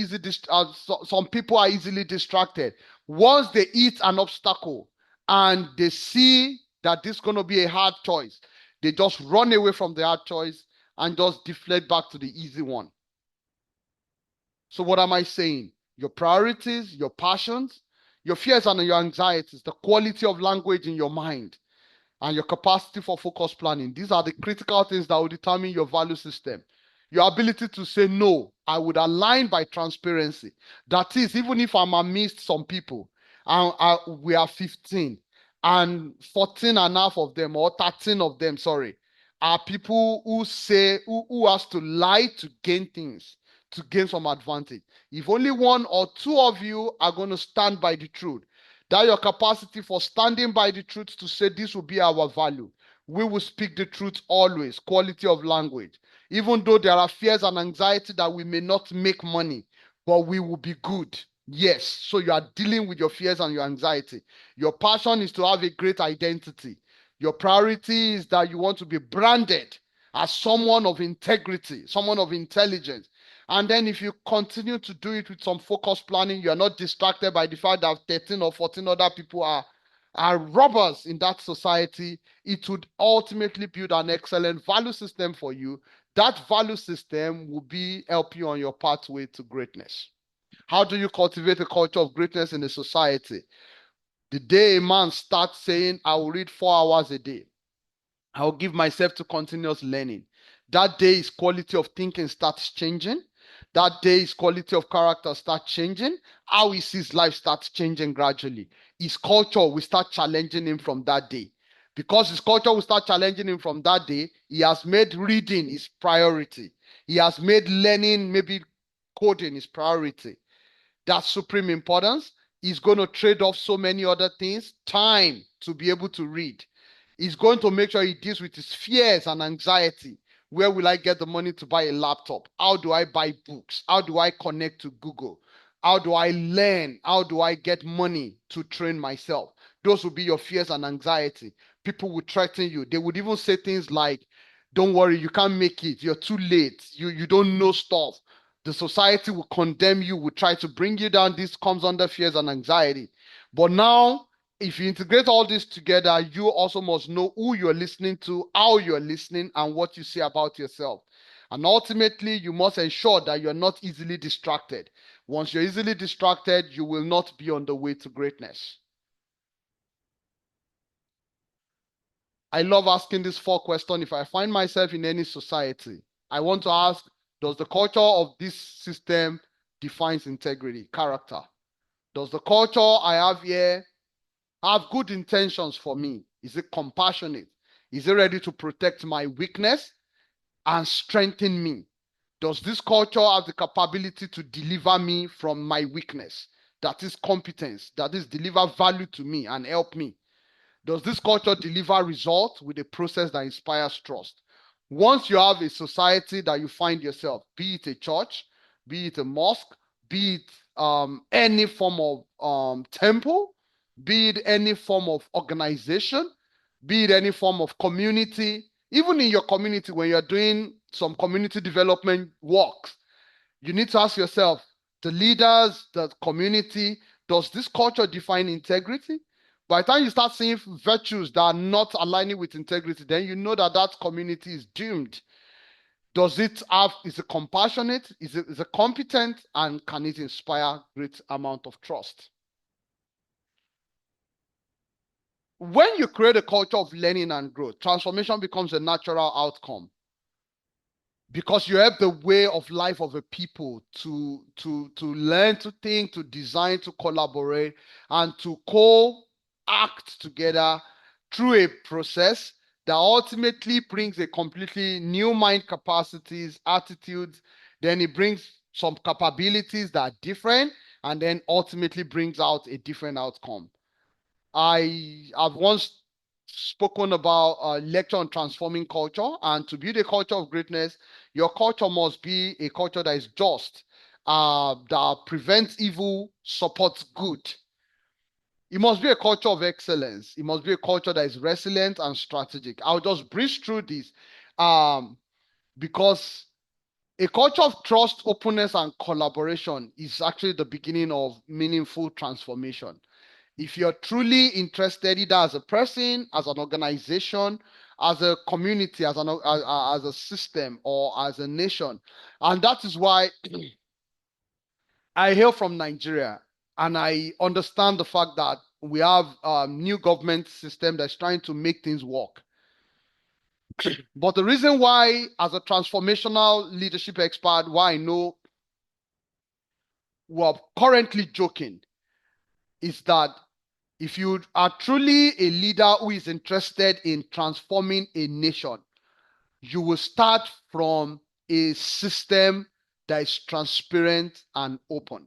some people are easily distracted. Once they hit an obstacle and they see that this is going to be a hard choice, they just run away from the hard choice and just deflect back to the easy one. So what am I saying? Your priorities, your passions, your fears and your anxieties, the quality of language in your mind, and your capacity for focus planning. These are the critical things that will determine your value system. Your ability to say no, I would align by transparency. That is, even if I'm amidst some people, and we are 15, and 14 and a half of them, or 13 of them, sorry, are people who say, who has to lie to gain things, to gain some advantage. If only one or two of you are going to stand by the truth, that your capacity for standing by the truth to say this will be our value. We will speak the truth always. Quality of language. Even though there are fears and anxiety that we may not make money, but we will be good. Yes. So you are dealing with your fears and your anxiety. Your passion is to have a great identity. Your priority is that you want to be branded as someone of integrity, someone of intelligence. And then if you continue to do it with some focus planning, you're not distracted by the fact that 13 or 14 other people are robbers in that society. It would ultimately build an excellent value system for you. That value system will be help you on your pathway to greatness. How do you cultivate a culture of greatness in a society? The day a man starts saying, I will read 4 hours a day, I'll give myself to continuous learning. That day his quality of thinking starts changing. That day his quality of character starts changing. How he sees life starts changing gradually. His culture will start challenging him from that day. Because his culture will start challenging him from that day, he has made reading his priority. He has made learning, maybe coding, his priority. That's supreme importance. He's going to trade off so many other things, time to be able to read. He's going to make sure he deals with his fears and anxiety. Where will I get the money to buy a laptop? How do I buy books? How do I connect to Google? How do I learn? How do I get money to train myself? Those will be your fears and anxiety. People will threaten you. They would even say things like, don't worry, you can't make it. You're too late. You don't know stuff. The society will condemn you, will try to bring you down. This comes under fears and anxiety. But now, if you integrate all this together, you also must know who you're listening to, how you're listening, and what you say about yourself. And ultimately, you must ensure that you're not easily distracted. Once you're easily distracted, you will not be on the way to greatness. I love asking this 4 question. If I find myself in any society, I want to ask, does the culture of this system defines integrity, character? Does the culture I have here have good intentions for me? Is it compassionate? Is it ready to protect my weakness and strengthen me? Does this culture have the capability to deliver me from my weakness? That is competence, that is deliver value to me and help me. Does this culture deliver results with a process that inspires trust? Once you have a society that you find yourself, be it a church, be it a mosque, be it any form of temple, be it any form of organization, be it any form of community, even in your community, when you're doing some community development works, you need to ask yourself, the leaders, the community, does this culture define integrity? By the time you start seeing virtues that are not aligning with integrity, then you know that that community is doomed. Does it have, is it compassionate? Is it competent? And can it inspire great amount of trust? When you create a culture of learning and growth, transformation becomes a natural outcome because you have the way of life of a people to learn, to think, to design, to collaborate, and to co-act together through a process that ultimately brings a completely new mind capacities, attitudes. Then it brings some capabilities that are different, and then ultimately brings out a different outcome. I've once spoken about a lecture on transforming culture, and to build a culture of greatness, your culture must be a culture that is just, that prevents evil, supports good. It must be a culture of excellence. It must be a culture that is resilient and strategic. I'll just breeze through this, because A culture of trust, openness, and collaboration is actually the beginning of meaningful transformation. If you're truly interested, either as a person, as an organization, as a community, as a system, or as a nation, and that is why I hail from Nigeria, and I understand the fact that we have a new government system that's trying to make things work. But the reason why, as a transformational leadership expert, why I know we're currently joking is that if you are truly a leader who is interested in transforming a nation, you will start from a system that is transparent and open.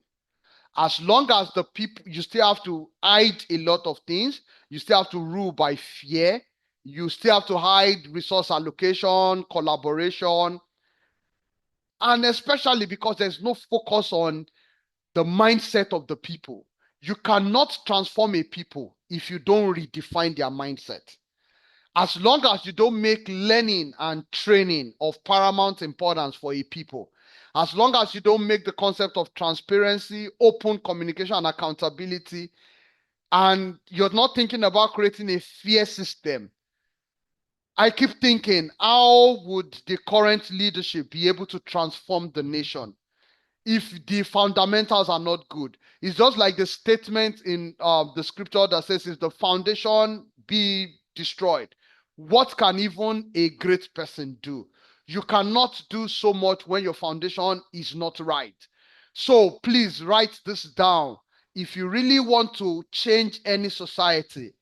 As long as the people, you still have to hide a lot of things, you still have to rule by fear, you still have to hide resource allocation, collaboration, and especially because there's no focus on the mindset of the people. You cannot transform a people if you don't redefine their mindset. As long as you don't make learning and training of paramount importance for a people, as long as you don't make the concept of transparency, open communication, and accountability, and you're not thinking about creating a fear system, I keep thinking, how would the current leadership be able to transform the nation if the fundamentals are not good? It's just like the statement in the scripture that says, if the foundation be destroyed, what can even a great person do? You cannot do so much when your foundation is not right. So please write this down. If you really want to change any society,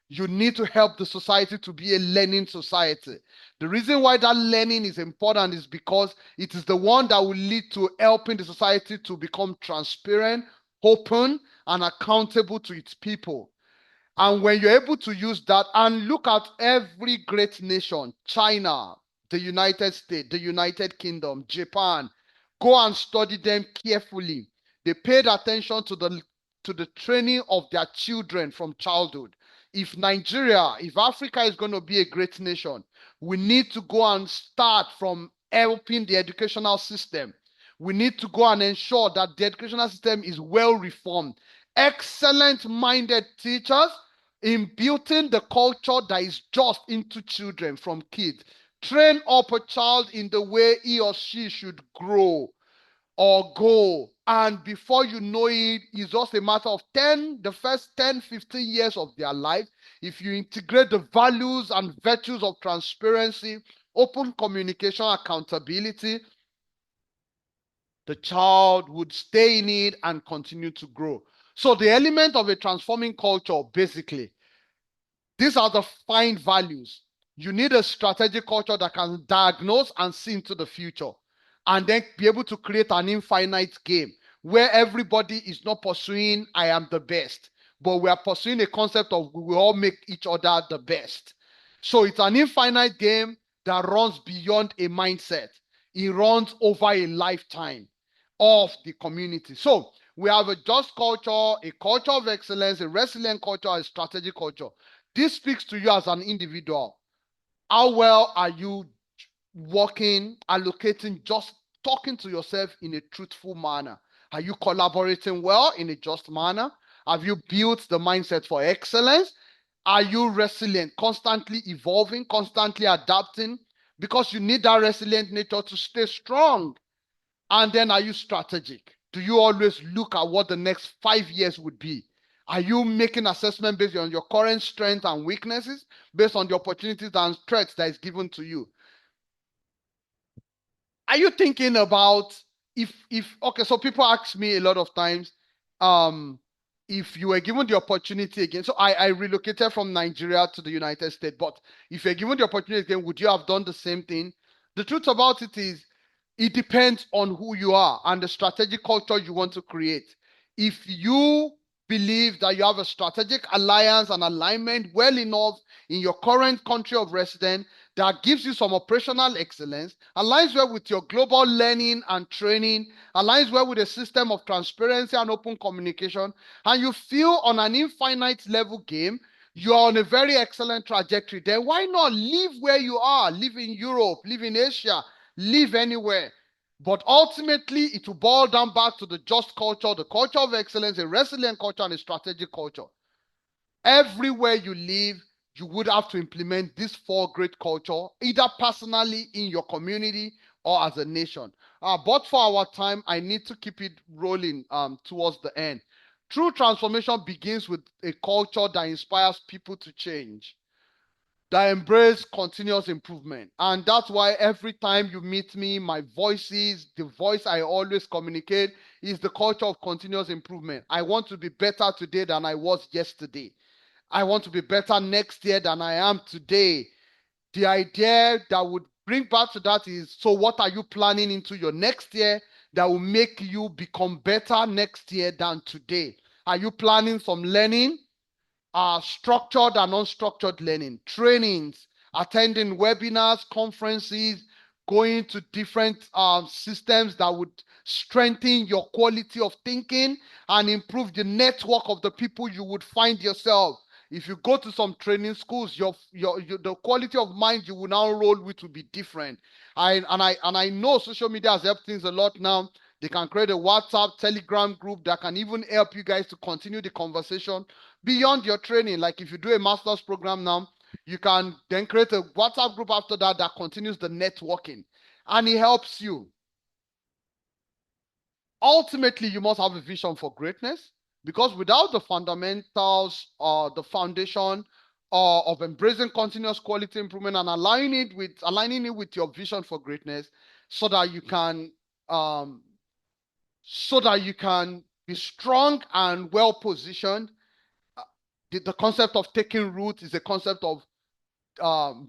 you need to help the society to be a learning society. The reason why that learning is important is because it is the one that will lead to helping the society to become transparent, open, and accountable to its people. And when you're able to use that, and look at every great nation, China, the United States, the United Kingdom, Japan, go and study them carefully. They paid attention to the training of their children from childhood. If Nigeria, if Africa is going to be a great nation, we need to go and start from helping the educational system. We need to go and ensure that the educational system is well reformed. Excellent minded teachers in building the culture that is just into children from kids. Train up a child in the way he or she should grow or go. And before you know it, it's just a matter of the first 10, 15 years of their life. If you integrate the values and virtues of transparency, open communication, accountability, the child would stay in it and continue to grow. So the element of a transforming culture, basically, these are the fine values. You need a strategic culture that can diagnose and see into the future, and then be able to create an infinite game where everybody is not pursuing, I am the best, but we are pursuing a concept of we will all make each other the best. So it's an infinite game that runs beyond a mindset. It runs over a lifetime of the community. So we have a just culture, a culture of excellence, a resilient culture, a strategic culture. This speaks to you as an individual. How well are you working, allocating, just talking to yourself in a truthful manner? Are you collaborating well in a just manner? Have you built the mindset for excellence? Are you resilient, constantly evolving, constantly adapting? Because you need that resilient nature to stay strong. And then, are you strategic? Do you always look at what the next 5 years would be? Are you making assessment based on your current strengths and weaknesses, based on the opportunities and threats that is given to you? Are you thinking about, if okay, so people ask me a lot of times, um if you were given the opportunity again, so I relocated from Nigeria to the United States, but if you're given the opportunity again, would you have done the same thing? The truth about it is, it depends on who you are and the strategic culture you want to create. If you believe that you have a strategic alliance and alignment well enough in your current country of residence that gives you some operational excellence, aligns well with your global learning and training, aligns well with a system of transparency and open communication, and you feel on an infinite level game, you are on a very excellent trajectory, then why not live where you are? Live in Europe, live in Asia, live anywhere. But ultimately, it will boil down back to the just culture, the culture of excellence, a resilient culture, and a strategic culture. Everywhere you live, you would have to implement these four great culture, either personally in your community or as a nation. But for our time, I need to keep it rolling towards the end. True transformation begins with a culture that inspires people to change, that embrace continuous improvement. And that's why every time you meet me, my voice is the voice I always communicate is the culture of continuous improvement. I want to be better today than I was yesterday. I want to be better next year than I am today. The idea that would bring back to that is, so what are you planning into your next year that will make you become better next year than today? Are you planning some learning? Structured and unstructured learning, trainings, attending webinars, conferences, going to different systems that would strengthen your quality of thinking and improve the network of the people you would find yourself. If you go to some training schools, the quality of mind you will now roll with will be different. I know social media has helped things a lot now. They can create a WhatsApp, Telegram group that can even help you guys to continue the conversation beyond your training. Like if you do a master's program now, you can then create a WhatsApp group after that that continues the networking, and it helps you. Ultimately, you must have a vision for greatness, because without the fundamentals or the foundation of embracing continuous quality improvement and aligning it with your vision for greatness, so that you can um, be strong and well positioned. The concept of taking root is a concept of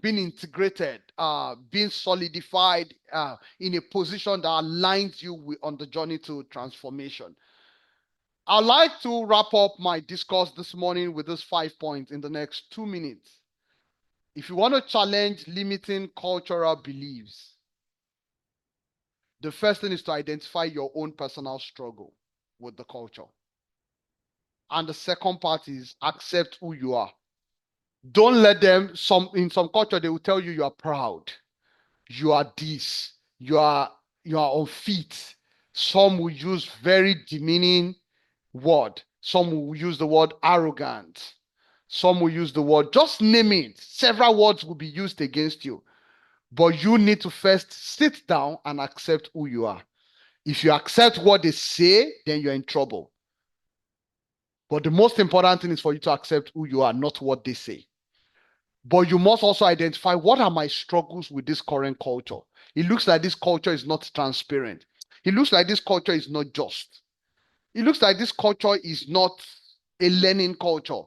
being integrated, being solidified in a position that aligns you on the journey to transformation. I'd like to wrap up my discourse this morning with these 5 points in the next 2 minutes. If you want to challenge limiting cultural beliefs, the first thing is to identify your own personal struggle with the culture. And the second part is accept who you are. Don't let them, in some culture, they will tell you you are proud, you are this, you are unfit. Some will use very demeaning word. Some will use the word arrogant. Some will use the word, just name it. Several words will be used against you. But you need to first sit down and accept who you are. If you accept what they say, then you're in trouble. But the most important thing is for you to accept who you are, not what they say. But you must also identify, what are my struggles with this current culture? It looks like this culture is not transparent. It looks like this culture is not just. It looks like this culture is not a learning culture.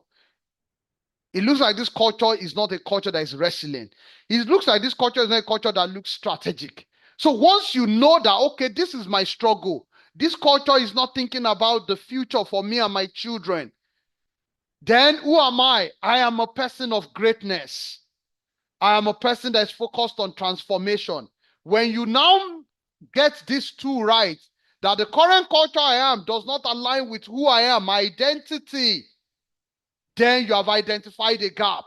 It looks like this culture is not a culture that is resilient. It looks like this culture is not a culture that looks strategic. So once you know that, okay, this is my struggle, this culture is not thinking about the future for me and my children, then who am I? I am a person of greatness. I am a person that is focused on transformation. When you now get these two right, that the current culture I am does not align with who I am, my identity, then you have identified a gap.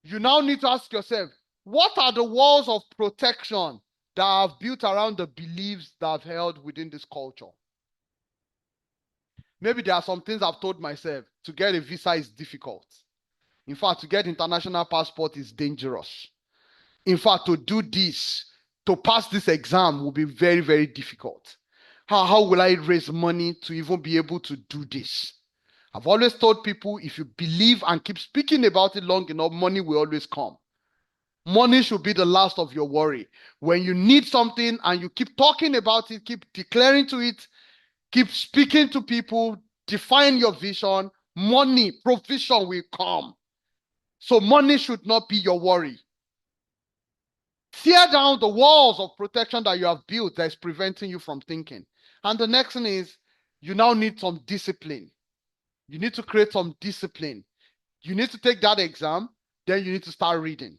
You now need to ask yourself, what are the walls of protection that I've built around the beliefs that I've held within this culture? Maybe there are some things I've told myself. To get a visa is difficult. In fact, to get international passport is dangerous. In fact, to do this, to pass this exam will be very, very difficult. How will I raise money to even be able to do this? I've always told people, if you believe and keep speaking about it long enough, money will always come. Money should be the last of your worry. When you need something and you keep talking about it, keep declaring to it, keep speaking to people, define your vision, money, provision will come. So money should not be your worry. Tear down the walls of protection that you have built that is preventing you from thinking. And the next thing is, you now need some discipline. You need to create some discipline. You need to take that exam, then you need to start reading.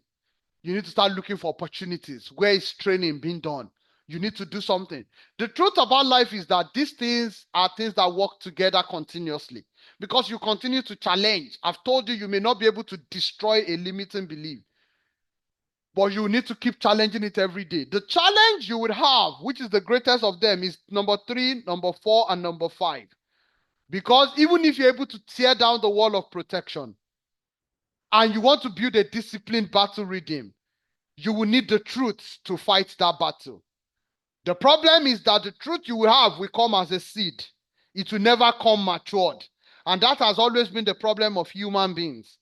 You need to start looking for opportunities. Where is training being done? You need to do something. The truth about life is that these things are things that work together continuously, because you continue to challenge. I've told you, you may not be able to destroy a limiting belief, but you need to keep challenging it every day. The challenge you would have, which is the greatest of them, is number 3, number 4, and number 5. Because even if you're able to tear down the wall of protection and you want to build a disciplined battle rhythm, you will need the truth to fight that battle. The problem is that the truth you will have will come as a seed. It will never come matured. And that has always been the problem of human beings.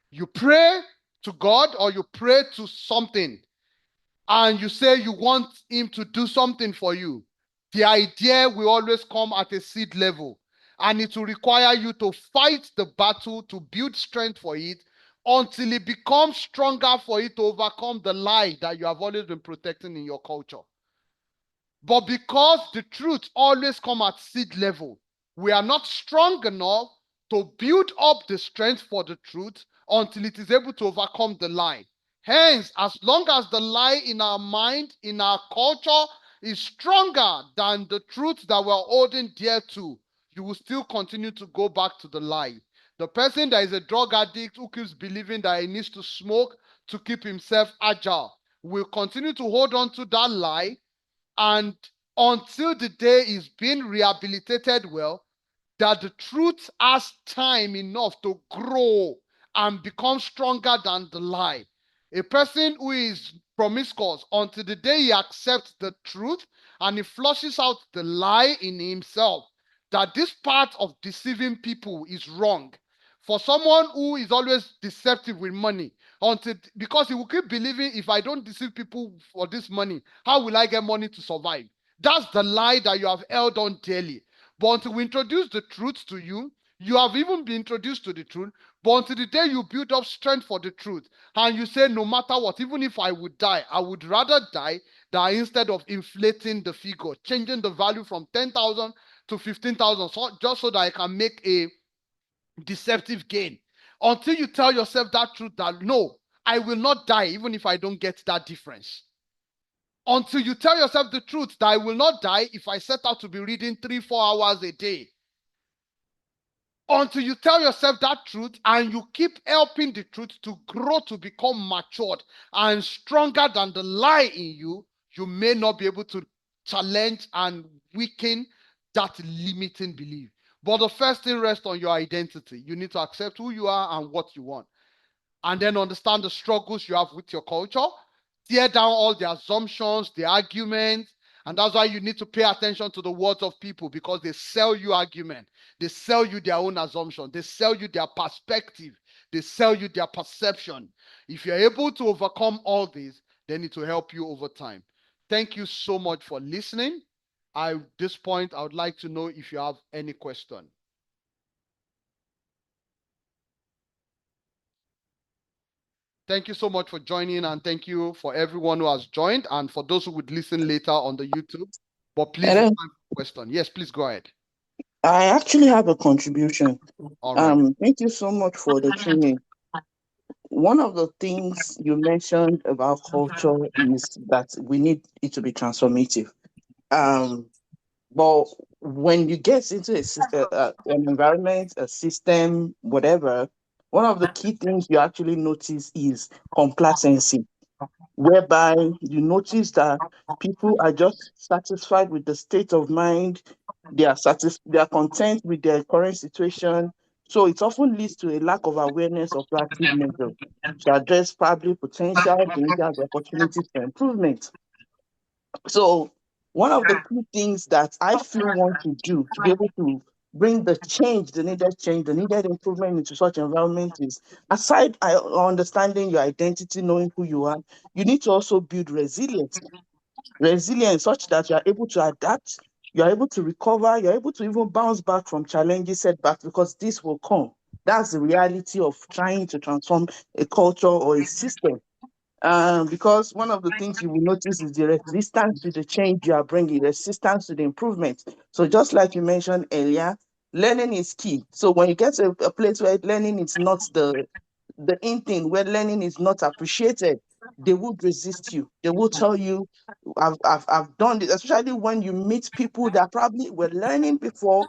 You pray to God or you pray to something and you say you want him to do something for you. The idea will always come at a seed level, and it will require you to fight the battle to build strength for it until it becomes stronger for it to overcome the lie that you have always been protecting in your culture. But because the truth always comes at seed level, we are not strong enough to build up the strength for the truth until it is able to overcome the lie. Hence, as long as the lie in our mind, in our culture, is stronger than the truth that we're holding dear to, you will still continue to go back to the lie. The person that is a drug addict who keeps believing that he needs to smoke to keep himself agile will continue to hold on to that lie, and until the day is being rehabilitated well, that the truth has time enough to grow and become stronger than the lie. A person who is promiscuous, until the day he accepts the truth and he flushes out the lie in himself, that this part of deceiving people is wrong. For someone who is always deceptive with money, because he will keep believing, if I don't deceive people for this money, how will I get money to survive? That's the lie that you have held on daily. But until we introduce the truth to you, you have even been introduced to the truth. But until the day you build up strength for the truth, and you say, no matter what, even if I would die, I would rather die than instead of inflating the figure, changing the value from 10,000 to 15,000, just so that I can make a deceptive gain. Until you tell yourself that truth, that no, I will not die even if I don't get that difference. Until you tell yourself the truth that I will not die if I set out to be reading 3-4 hours a day. Until you tell yourself that truth and you keep helping the truth to grow, to become matured and stronger than the lie in you, you may not be able to challenge and weaken that limiting belief. But the first thing rests on your identity. You need to accept who you are and what you want, and then understand the struggles you have with your culture. Tear down all the assumptions, the arguments, and that's why you need to pay attention to the words of people, because they sell you argument, they sell you their own assumption, they sell you their perspective, they sell you their perception. If you're able to overcome all this, then it will help you over time. Thank you so much for listening. At this point, I would like to know if you have any question. Thank you so much for joining, and thank you for everyone who has joined, and for those who would listen later on the YouTube. But please, it's Hello. time for question. Yes, please go ahead. I actually have a contribution. All right. Thank you so much for the training. One of the things you mentioned about culture is that we need it to be transformative. Um, but when you get into an environment, a system, whatever, one of the key things you actually notice is complacency, whereby you notice that people are just satisfied with the state of mind, they are content with their current situation. So it often leads to a lack of awareness of proactive measures to address probably potential dangers or opportunities for improvement. So one of the key things that I feel want to do to be able to bring the change, the needed improvement into such environment is, aside understanding your identity, knowing who you are, you need to also build resilience such that you are able to adapt, you are able to recover, you're able to even bounce back from challenges, setbacks, because this will come. That's the reality of trying to transform a culture or a system. Because one of the things you will notice is the resistance to the change you are bringing, resistance to the improvement. So just like you mentioned earlier, learning is key. So when you get to a place where learning is not the in thing, where learning is not appreciated, they would resist you. They will tell you, I've done this, especially when you meet people that probably were learning before,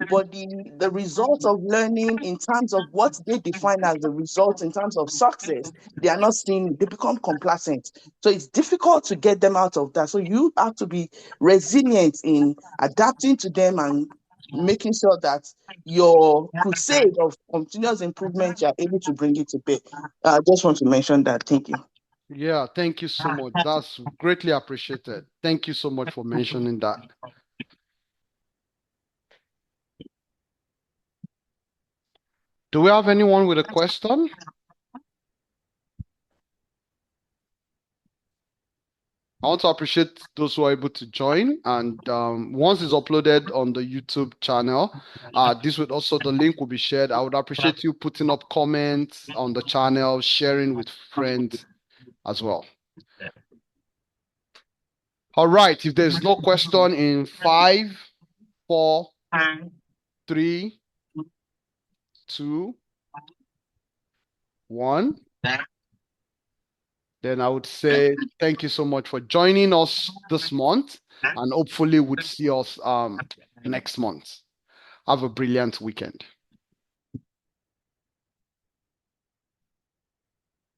but the result of learning in terms of what they define as the result in terms of success, they are not seeing, they become complacent. So it's difficult to get them out of that. So you have to be resilient in adapting to them and making sure that your crusade of continuous improvement, you're able to bring it to bear. I just want to mention that. Thank you. Yeah, thank you so much. That's greatly appreciated. Thank you so much for mentioning that. Do we have anyone with a question? I want to appreciate those who are able to join. And once it's uploaded on the YouTube channel, this would also, the link will be shared. I would appreciate you putting up comments on the channel, sharing with friends as well. All right. If there's no question in 5, 4, 3, 2, 1, then I would say thank you so much for joining us this month, and hopefully would see us next month. Have a brilliant weekend.